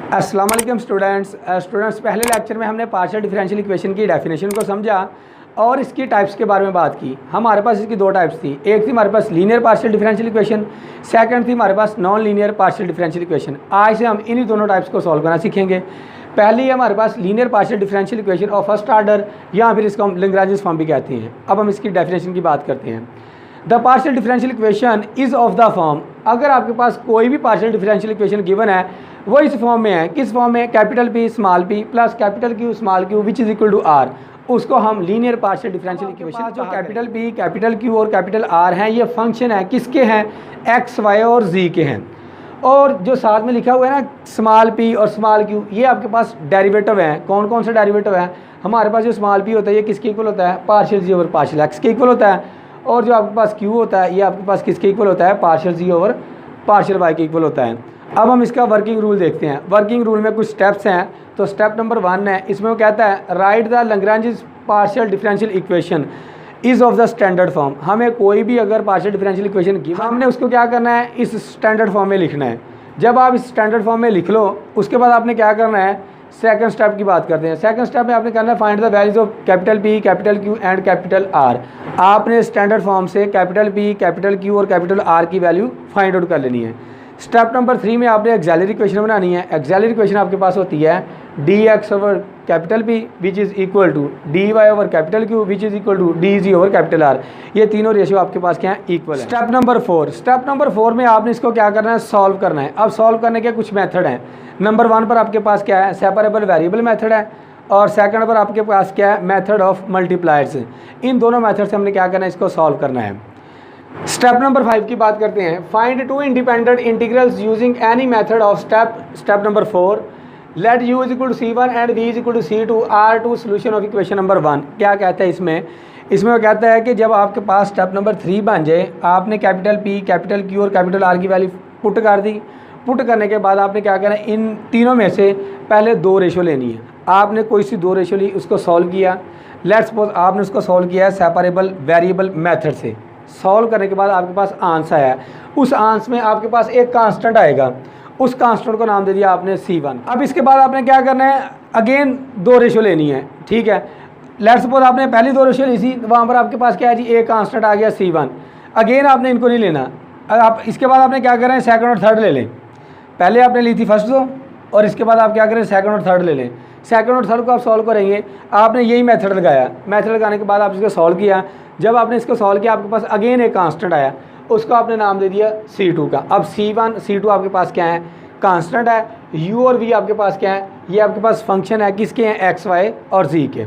अस्सलाम वालेकुम स्टूडेंट्स पहले लेक्चर में हमने पार्शियल डिफरेंशियल इक्वेशन की डेफिनेशन को समझा और इसकी टाइप्स के बारे में बात की। हमारे पास इसकी दो टाइप्स थी, एक थी हमारे पास linear partial differential equation, second थी हमारे पास non linear partial differential equation. आज से हम इन्हीं दोनों टाइप्स को सॉल्व करना सीखेंगे। पहली है हमारे पास linear partial differential equation of first order, या फिर इसको हम लैग्रेंज फॉर्म भी कहते हैं। अब हम इसकी डेफिनेशन की बात करते हैं। The partial differential equation is of the form, अगर आपके पास कोई भी पार्शियल डिफरेंशियल इक्वेशन गिवन है वो इस फॉर्म में है। किस फॉर्म में? Capital P small P plus capital Q small Q which is equal to R, उसको हम लीनियर पार्शियल डिफरेंशियल इक्वेशन। जो कैपिटल पी, कैपिटल क्यू और कैपिटल आर हैं, ये फंक्शन है किसके हैं? एक्स, वाई और जी के हैं। और जो साथ में लिखा हुआ है ना स्मॉल पी और स्मॉल क्यू, ये आपके पास डेरिवेटिव हैं। कौन कौन से डेरिवेटिव हैं? हमारे पास जो स्मॉल पी होता है ये किसके इक्वल होता है? पार्शियल जी ओवर पार्शियल एक्स के इक्वल होता है। और जो आपके पास क्यू होता है ये आपके पास किसके इक्वल होता है? पार्शियल जी ओवर पार्शियल वाई के इक्वल होता है। अब हम इसका वर्किंग रूल देखते हैं। वर्किंग रूल में कुछ स्टेप्स हैं। तो स्टेप नंबर 1 है, इसमें वो कहता है right the Lagrange partial differential equation is of the standard form. हमें कोई भी अगर पार्शियल डिफरेंशियल इक्वेशन गिवन, हमने उसको क्या करना है? इस स्टैंडर्ड फॉर्म में लिखना है। जब आप इस स्टैंडर्ड फॉर्म में लिख लो उसके बाद आपने क्या करना है? सेकंड स्टेप की बात करते हैं। सेकंड स्टेप में आपने करना है find the values of capital P, capital Q and capital R. आपने स्टैंडर्ड फॉर्म से कैपिटल पी, कैपिटल क्यू और कैपिटल आर की वैल्यू फाइंड आउट कर लेनी है। स्टेप नंबर 3 में आपने एक्सिलरी इक्वेशन बनानी है। एक्सिलरी इक्वेशन आपके पास होती है D X over capital P which is equal to D Y over capital Q which is equal to D Z over capital R. ये तीनों रेशियो आपके पास क्या है? इक्वल है। स्टेप नंबर 4 में आपने इसको क्या करना है? सॉल्व करना है। अब सॉल्व करने के कुछ मेथड हैं। नंबर 1 पर आपके पास क्या है? सेपरेबल वेरिएबल मेथड है। और सेकंड पर आपके पास क्या है? Method of multipliers. इन दोनों मेथड से हमने क्या करना है? इसको सॉल्व करना है। स्टेप नंबर 5 की बात करते हैं। Find two independent integrals using any method of step number 4। Let u is equal to C1 and v is equal to C2 are two solution of equation number 1। क्या कहता है इसमें? इसमें वो कहता है कि जब आपके पास स्टेप नंबर 3 बन जाए, आपने कैपिटल P, कैपिटल Q और कैपिटल R की वैल्यू पुट कर दी। पुट करने के बाद आपने क्या करना है? इन तीनों में से पहले 2 रेशो लेनी है। आपने कोई सी 2 रेशो ली, उसको सॉल्व किया। लेट्स सपोज आपने उसको सॉल्व किया है सेपरेबल वेरिएबल मेथड से। सॉल्व करने के बाद आपके पास आंसर आया। उस आंसर में आपके पास एक कांस्टेंट आएगा, उस कांस्टेंट को नाम दे दिया आपने C1। अब इसके बाद आपने क्या करना है? अगेन 2 रेशो लेनी है। ठीक है, लेट्स सपोज आपने पहली 2 रेशो ली थी, वहाँ पर आपके पास क्या है जी? एक कांस्टेंट आ गया C1। अगेन आपने इनको नहीं लेना। आप इसके बाद आपने क्या करें? सेकंड और थर्ड ले लें। पहले आपने ली थी फर्स्ट 2 और इसके बाद आप क्या करें? सेकंड और थर्ड ले लें। सेकंड और थर्ड को आप सॉल्व करेंगे। आपने यही मेथड लगाया। मेथड लगाने के बाद आप इसको सॉल्व किया। जब आपने इसको सॉल्व किया आपके पास अगेन एक कांस्टेंट आया, उसको आपने नाम दे दिया C2 का। अब C1 C2 आपके पास क्या है? कांस्टेंट है। U और V आपके पास क्या है? ये आपके पास फंक्शन है किसके हैं? X, Y और Z के।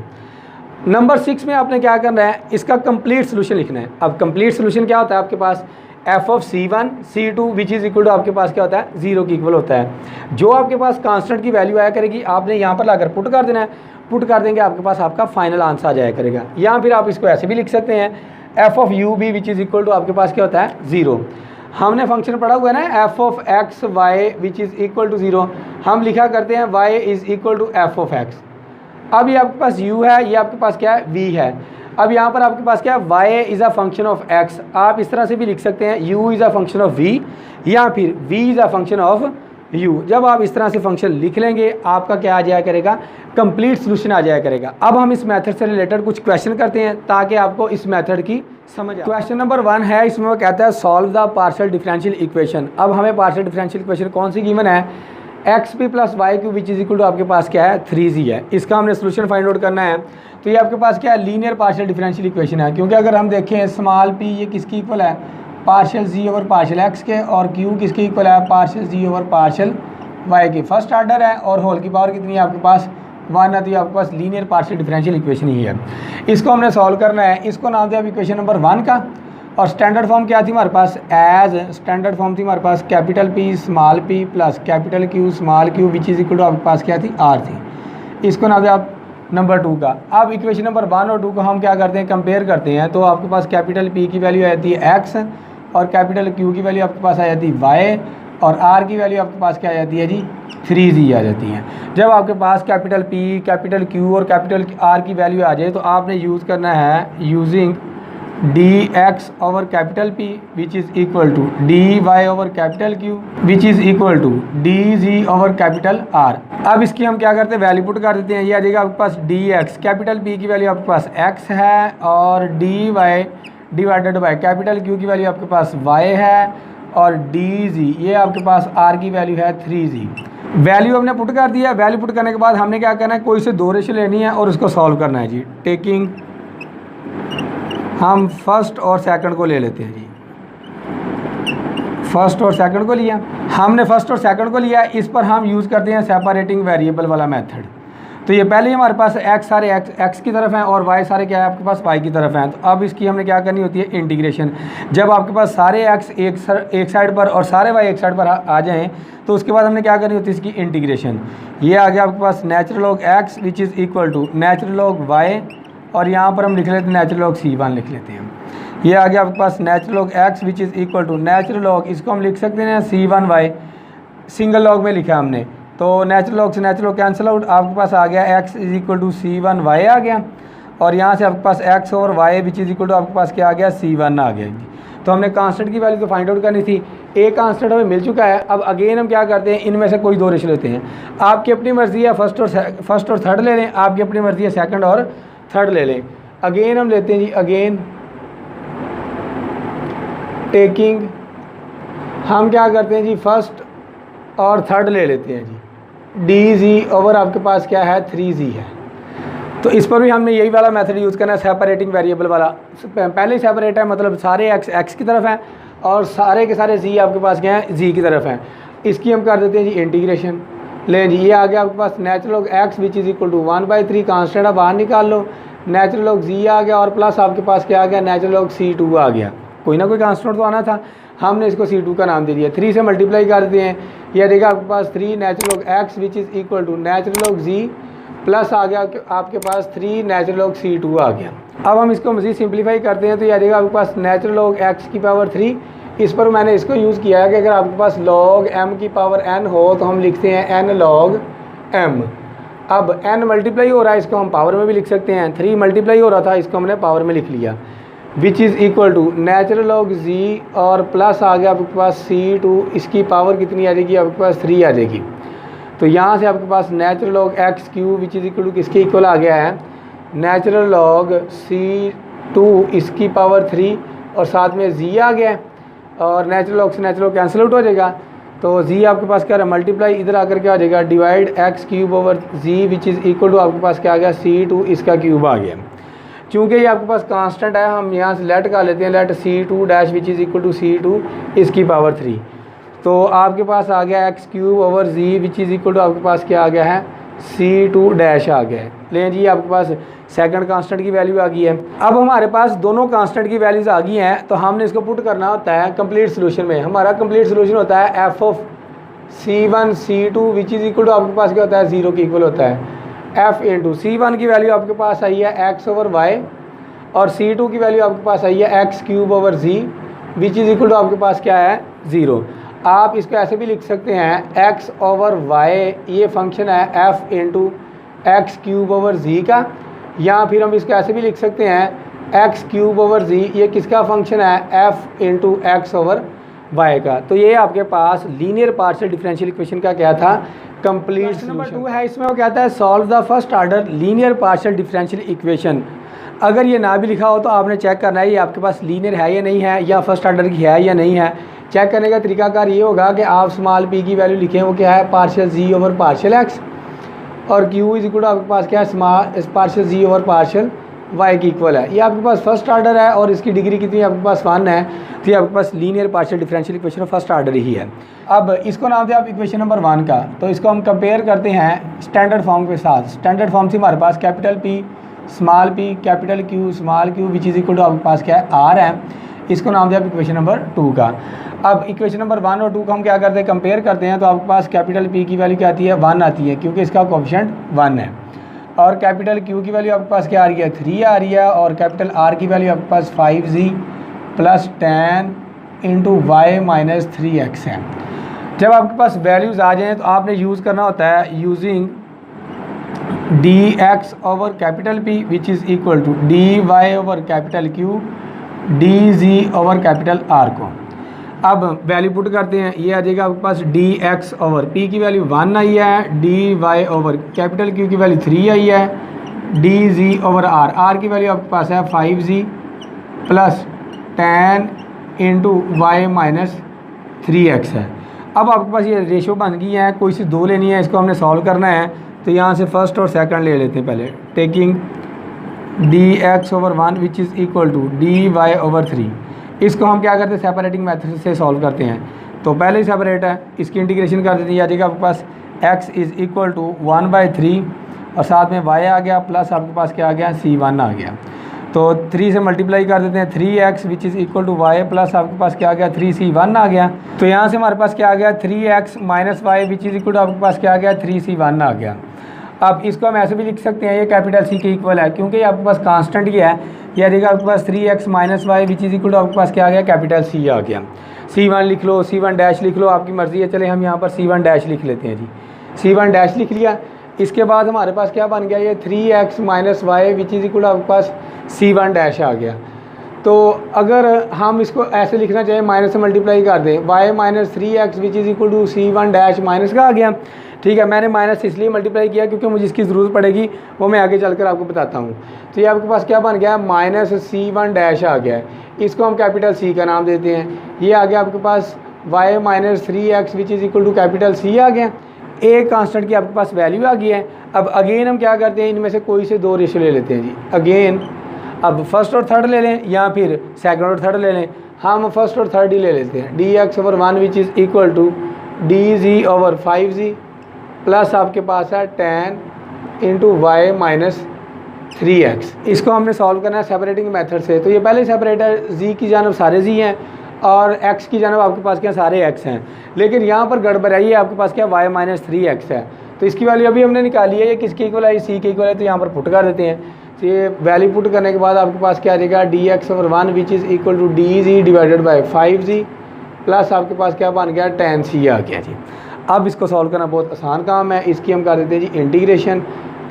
नंबर 6 में आपने क्या करना है? इसका कंप्लीट सोल्यूशन लिखना है। अब कंप्लीट सोल्यूशन क्या होता है आपके पास? f of C1 C2 which is equal to आपके पास क्या होता है? 0 की इक्वल होता है। जो आपके पास कांस्टेंट की वैल्यू आया करेगी आपने यहाँ पर लाकर पुट कर देना है। पुट कर देंगे आपके पास आपका फाइनल आंसर आ जाया करेगा। या फिर आप इसको ऐसे भी लिख सकते हैं f of u b which is equal to आपके पास क्या होता है? 0। हमने फंक्शन पढ़ा हुआ है ना f of x y which is equal to 0। हम लिखा करते हैं y is equal to f of x। अब ये आपके पास u है, ये आपके पास क्या है? v है। अब यहाँ पर आपके पास क्या है? y is a function of x। आप इस तरह से भी लिख सकते हैं u is a function of v या फिर v is a function of u। जब आप इस तरह से फंक्शन लिख लेंगे आपका क्या आ जाया करेगा? कंप्लीट सोल्यूशन आ जाया करेगा। अब हम इस मेथड से रिलेटेड कुछ क्वेश्चन करते हैं ताकि आपको इस मेथड की समझ आए। क्वेश्चन नंबर 1 है, इसमें वो कहता है solve the partial differential equation. अब हमें पार्शियल डिफरेंशियल इक्वेशन कौन सी गिवन है? X P plus Y Q which is equal to आपके पास क्या है? 3z है। इसका हमने सोल्यूशन फाइंड आउट करना है। तो ये आपके पास क्या है? लीनियर पार्शियल डिफरेंशियल इक्वेशन है। क्योंकि अगर हम देखें स्मॉल पी ये किसकी इक्वल है? पार्शियल जी ओवर पार्शियल एक्स के। और क्यू किसकी इक्वल है? पार्शियल जी ओवर पार्शियल वाई की। फर्स्ट ऑर्डर है और होल की पावर कितनी है आपके पास? 1 है। तो ये आपके पास लीनियर पार्शियल डिफरेंशियल इक्वेशन ही है। इसको हमने सॉल्व करना है। इसको नाम दिया इक्वेशन नंबर 1 का। और स्टैंडर्ड फॉर्म क्या थी हमारे पास? एज स्टैंडर्ड फॉर्म थी हमारे पास capital P small p plus capital Q small q which is equal to आपके पास क्या थी? R थी। इसको नाम दिया आप नंबर 2 का। अब इक्वेशन नंबर 1 और 2 को हम क्या करते हैं? कंपेयर करते हैं। तो आपके पास कैपिटल P की वैल्यू आ जाती है x और कैपिटल Q की वैल्यू आपके पास आ जाती है y और R की वैल्यू आपके पास क्या आ जाती है जी? 3z आ जाती है। जब आपके पास कैपिटल P, कैपिटल Q और कैपिटल R की वैल्यू आ जाए तो आपने यूज़ करना है using D X over capital P which is equal to D Y over capital Q which is equal to D Z over capital R. अब इसकी हम क्या करते हैं, वैल्यू पुट कर देते हैं। ये आ जाएगा आपके पास डी एक्स, कैपिटल पी की वैल्यू आपके पास एक्स है, और D Y divided by capital Q की वैल्यू आपके पास वाई है, और डी जी ये आपके पास आर की वैल्यू है 3g। वैल्यू हमने पुट कर दिया। वैल्यू पुट करने के बाद हमने क्या करना है, कोई से दो रेशो लेनी है और उसको सॉल्व करना है जी। टेकिंग हम फर्स्ट और सेकंड को ले लेते हैं जी। फर्स्ट और सेकंड को लिया हमने, फर्स्ट और सेकंड को लिया। इस पर हम यूज़ करते हैं सेपरेटिंग वेरिएबल वाला मेथड। तो ये पहले ही हमारे पास एक्स सारे एक्स की तरफ हैं और वाई सारे क्या है आपके पास वाई की तरफ हैं। तो अब इसकी हमने क्या करनी होती है, इंटीग्रेशन। जब आपके पास सारे एक्स एक साइड पर और सारे वाई एक साइड पर आ जाएं तो उसके बाद हमने क्या करनी होती है, इसकी इंटीग्रेशन। ये आ गया आपके पास natural log x which is equal to natural log y, और यहाँ पर हम लिख लेते हैं नेचुरल लॉग C1 लिख लेते हैं। ये आ गया आपके पास natural log x which is equal to natural log, इसको हम लिख सकते हैं C1 वाई, सिंगल लॉग में लिखा हमने। तो नेचुरल लॉग से नेचुरल लॉग कैंसिल आउट, आपके पास आ गया x is equal to C1 y आ गया, और यहाँ से आपके पास एक्स और y which is equal to आपके पास क्या आ गया, C1 आ गया। तो हमने कांस्टेंट की वैल्यू तो फाइंड आउट करनी थी। एक कांस्टेंट हमें मिल चुका है। अब अगेन हम क्या करते हैं, इनमें से कोई दो रेशो लेते हैं। आपकी अपनी मर्ज़ी है फर्स्ट और थर्ड ले लें, आपकी अपनी मर्ज़ी है सेकंड और थर्ड ले लें। अगेन हम लेते हैं जी, अगेन टेकिंग हम क्या करते हैं जी, फर्स्ट और थर्ड ले लेते हैं जी। डी जी ओवर आपके पास क्या है, 3g है। तो इस पर भी हमने यही वाला मेथड यूज़ करना है, सेपरेटिंग वेरिएबल वाला। पहले ही सेपरेट है, मतलब सारे एक्स की तरफ हैं और सारे के सारे जी आपके पास क्या हैं, जी की तरफ हैं। इसकी हम कर देते हैं जी इंटीग्रेशन। लें जी, ये आ गया आपके पास natural log x which is equal to 1/3, constant आप बाहर निकाल लो, नेचुरल लॉग जी आ गया, और प्लस आपके पास क्या आ गया, नेचुरल लॉग C2 आ गया। कोई ना कोई कांस्टेंट तो आना था, हमने इसको C2 का नाम दे दिया। 3 से मल्टीप्लाई कर देते हैं, यह देखिए आपके पास 3 natural log x which is equal to natural log g plus आ गया आपके पास 3 नेचुरल लॉग C2 आ गया। अब हम इसको मज़ीद सिंप्लीफाई करते हैं, तो यह देखिए आपके पास नेचुरल लॉग एक्स की पावर 3। इस पर मैंने इसको यूज़ किया है कि अगर आपके पास लॉग m की पावर n हो तो हम लिखते हैं n लॉग m। अब n मल्टीप्लाई हो रहा है, इसको हम पावर में भी लिख सकते हैं। 3 मल्टीप्लाई हो रहा था, इसको हमने पावर में लिख लिया, which is equal to natural log Z और प्लस आ गया आपके पास C2, इसकी पावर कितनी आ जाएगी आपके पास 3 आ जाएगी। तो यहाँ से आपके पास natural log x q which is equal to किसके इक्वल आ गया है, नेचुरल लॉग C2 इसकी पावर 3, और साथ में जी आ गया, और नेचुरल लॉग से नेचुरल लॉग कैंसिल आउट हो जाएगा। तो जी आपके पास क्या रहा, मल्टीप्लाई इधर आकर क्या हो जाएगा, divide X cube over Z which is equal to आपके पास क्या आ गया, C2 इसका क्यूब आ गया। चूँकि ये आपके पास कांस्टेंट है, हम यहाँ से लेट का लेते हैं, let C2 dash which is equal to C2 इसकी पावर 3। तो आपके पास आ गया X cube over Z which is equal to आपके पास क्या आ गया है, C2 डैश आ गया है। लें जी, आपके पास सेकंड कांस्टेंट की वैल्यू आ गई है। अब हमारे पास दोनों कांस्टेंट की वैल्यूज़ आ गई हैं, तो हमने इसको पुट करना होता है कंप्लीट सोल्यूशन में। हमारा कंप्लीट सोल्यूशन होता है F of C1 C2 which is equal to आपके पास क्या होता है, 0 के इक्वल होता है। एफ इंटू C1 की वैल्यू आपके पास आई है एक्स ओवर वाई, और C2 की वैल्यू आपके पास आई है X cube over Z which is equal to आपके पास क्या है, 0। आप इसको ऐसे भी लिख सकते हैं, एक्स ओवर वाई ये फंक्शन है F into x cube over g का, या फिर हम इसको ऐसे भी लिख सकते हैं एक्स क्यूब ओवर जी ये किसका फंक्शन है, F into X over Y का। तो ये आपके पास लीनियर पार्शियल डिफरेंशियल इक्वेशन का क्या था, कंप्लीट नंबर 2 है। इसमें वो कहता है solve the first order linear partial differential equation. अगर ये ना भी लिखा हो तो आपने चेक करना है ये आपके पास लीनियर है या नहीं है, या फर्स्ट ऑर्डर की है या नहीं है। चेक करने का तरीकाकार ये होगा कि आप स्मॉल p की वैल्यू लिखें, वो क्या है, पार्शियल जी ओवर पार्शियल एक्स, और q इज इक्वल टू आपके पास क्या है, स्मॉल पार्शियल जी ओवर पार्शियल y की इक्वल है। ये आपके पास फर्स्ट ऑर्डर है और इसकी डिग्री कितनी है आपके पास 1 है, तो ये आपके पास linear partial differential equation first order ही है। अब इसको नाम थे आप इक्वेशन नंबर 1 का, तो इसको हम कंपेयर करते हैं स्टैंडर्ड फॉर्म के साथ। स्टैंडर्ड फॉर्म से हमारे पास capital P small p capital Q small q which is equal to आपके पास क्या है, r है। इसको नाम दिया आप इक्वेशन नंबर 2 का। अब इक्वेशन नंबर 1 और 2 को हम क्या करते हैं, कंपेयर करते हैं, तो आपके पास कैपिटल P की वैल्यू क्या आती है, 1 आती है, क्योंकि इसका कोएफिशिएंट 1 है। और कैपिटल Q की वैल्यू आपके पास क्या आ रही है, 3 आ रही है, और कैपिटल R की वैल्यू आपके पास 5g plus 10 into Y minus 3x है। जब आपके पास वैल्यूज़ आ जाएँ तो आपने यूज़ करना होता है using D X over capital P which is equal to D Y over capital Q D Z over capital R को। अब वैल्यू पुट करते हैं, ये आ जाएगा आपके पास डी एक्स ओवर पी की वैल्यू 1 आई है, D Y over capital Q की वैल्यू 3 आई है, D Z over R, R की वैल्यू आपके पास है 5g plus 10 into Y minus 3x है। अब आपके पास ये रेशो बन गई है, कोई सी दो लेनी है, इसको हमने सॉल्व करना है। तो यहाँ से फर्स्ट और सेकंड ले लेते हैं पहले। Taking D X over 1 which is equal to D Y over 3, इसको हम क्या करते हैं सेपरेटिंग मेथड से सॉल्व करते हैं। तो पहले ही सेपरेट है, इसकी इंटीग्रेशन कर देते हैं। आ जाएगा आपके पास x इज़ इक्वल टू 1/3 और साथ में y आ गया प्लस आपके पास क्या आ गया c1 आ गया। तो 3 से मल्टीप्लाई कर देते हैं, 3x which is equal to y plus आपके पास क्या आ गया 3c1 आ गया। तो यहाँ से हमारे पास क्या आ गया 3x minus Y which is equal to आपके पास क्या आ गया 3c1 आ गया। अब इसको हम ऐसे भी लिख सकते हैं, ये कैपिटल C के इक्वल है क्योंकि ये आपके पास कांस्टेंट ही है। यह देगा आपके पास 3x minus Y which is equal to आपके पास क्या आ गया कैपिटल C आ गया। c1 लिख लो, c1 डैश लिख लो, आपकी मर्ज़ी है। चले हम यहाँ पर c1 डैश लिख लेते हैं जी, c1 डैश लिख लिया। इसके बाद हमारे पास क्या बन गया, ये 3x minus Y which is equal to आपके पास c1 डैश आ गया। तो अगर हम इसको ऐसे लिखना चाहें, माइनस से मल्टीप्लाई कर दें, y minus 3x which is equal to c1 dash minus का आ गया। ठीक है, मैंने माइनस इसलिए मल्टीप्लाई किया क्योंकि मुझे इसकी ज़रूरत पड़ेगी, वो मैं आगे चलकर आपको बताता हूँ। तो ये आपके पास क्या बन गया माइनस c1 डैश आ गया है, इसको हम कैपिटल C का नाम देते हैं। ये आ गया आपके पास y minus 3x which is equal to capital C आ गया। एक कांस्टेंट की आपके पास वैल्यू आ गई है। अब अगेन हम क्या करते हैं, इनमें से कोई से दो रेशो ले लेते हैं जी। अगेन अब फर्स्ट और थर्ड ले लें या फिर सेकंड और थर्ड ले लें। हम फर्स्ट और थर्ड ही ले लेते हैं। D X over 1 which is equal to D Z over 5g plus आपके पास है 10 इंटू वाई माइनस 3x। इसको हमने सॉल्व करना है सेपरेटिंग मेथड से। तो ये पहले सेपरेट है, z की जानब सारे z हैं और x की जानब आपके पास क्या सारे x हैं। लेकिन यहाँ पर गड़बड़ आई है, आपके पास क्या y माइनस 3x है। तो इसकी वैल्यू अभी हमने निकाली है, ये किसके इक्वल है, c के इक्वल है। तो यहाँ पर पुट कर देते हैं। तो ये वैल्यू पुट करने के बाद आपके पास क्या आ जाएगा D X over 1 which is equal to D Z divided by 5g plus आपके पास क्या बन गया 10c आ गया जी। अब इसको सॉल्व करना बहुत आसान काम है। इसकी हम कर देते हैं जी integration,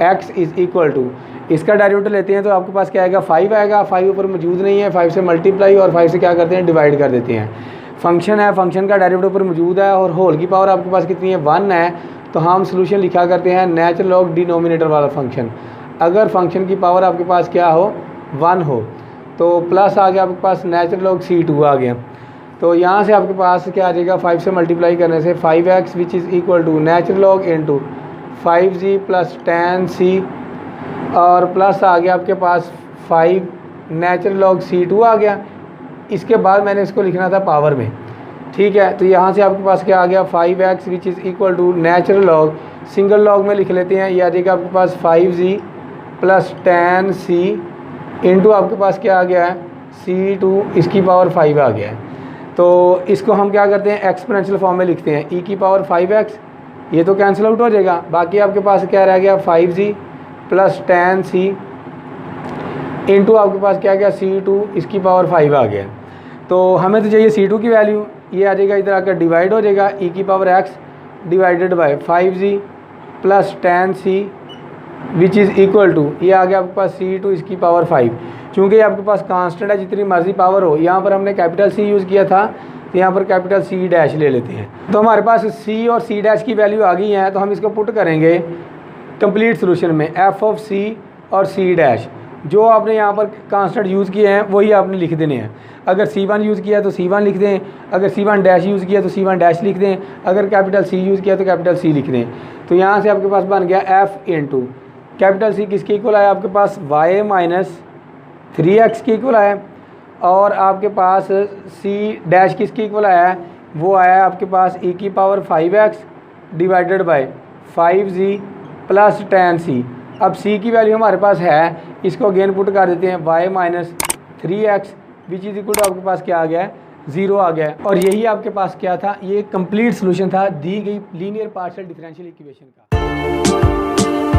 x is equal to इसका डेरिवेटिव लेते हैं तो आपके पास क्या आएगा 5 आएगा। 5 ऊपर मौजूद नहीं है, 5 से मल्टीप्लाई और 5 से क्या करते हैं डिवाइड कर देते हैं। फंक्शन है, फंक्शन का डेरिवेटिव ऊपर मौजूद है और होल की पावर आपके पास कितनी है 1 है। तो हम सोल्यूशन लिखा करते हैं नेचुरल लॉग डिनोमिनेटर वाला फंक्शन। अगर फंक्शन की पावर आपके पास क्या हो 1 हो तो प्लस आ गया आपके पास नेचुरल लॉग c2 आ गया। तो यहाँ से आपके पास क्या आ जाएगा 5 से मल्टीप्लाई करने से 5x which is equal to natural log into 5g plus 10c और प्लस आ गया आपके पास 5 नेचुरल लॉग c2 आ गया। इसके बाद मैंने इसको लिखना था पावर में। ठीक है, तो यहाँ से आपके पास क्या आ गया 5x which is equal to natural log, single log में लिख लेते हैं। ये आ जाएगा आपके पास 5g प्लस 10c इंटू आपके पास क्या आ गया है c2 इसकी पावर 5 आ गया है। तो इसको हम क्या करते हैं एक्सपोनेंशियल फॉर्म में लिखते हैं, e की पावर 5x, ये तो कैंसिल आउट हो जाएगा। बाकी आपके पास क्या रह गया 5g प्लस 10c इंटू आपके पास क्या गया c2 इसकी पावर 5 आ गया। तो हमें तो चाहिए c2 की वैल्यू, ये आ जाएगा इधर आकर डिवाइड हो जाएगा e की power x divided by 5g plus 10c which is equal to ये आ गया आपके पास c2 इसकी पावर 5। चूँकि ये आपके पास कांस्टेंट है, जितनी मर्जी पावर हो, यहाँ पर हमने कैपिटल C यूज़ किया था तो यहाँ पर कैपिटल C डैश ले लेते हैं। तो हमारे पास C और C डैश की वैल्यू आ गई है। तो हम इसको पुट करेंगे कंप्लीट सोल्यूशन में, f ऑफ C और C डैश। जो आपने यहाँ पर कांस्टेंट यूज़ किए हैं वही आपने लिख देने हैं। अगर C1 यूज़ किया तो C1 लिख दें, अगर C1 डैश यूज़ किया तो C1 डैश लिख दें, अगर कैपिटल C यूज़ किया तो कैपिटल C लिख दें। तो यहाँ से आपके पास बन गया f इंटू कैपिटल C किसके इक्वल आया आपके पास y माइनस 3x के इक्वल आया, और आपके पास C डैश किसके इक्वल आया है, वो आया है आपके पास e की power 5x divided by 5g plus 10c। अब c की वैल्यू हमारे पास है, इसको अगेन पुट कर देते हैं y minus 3x which is equal to आपके पास क्या आ गया है 0 आ गया है। और यही आपके पास क्या था, ये कंप्लीट सोल्यूशन था दी गई लीनियर पार्शियल डिफरेंशियल इक्वेशन का।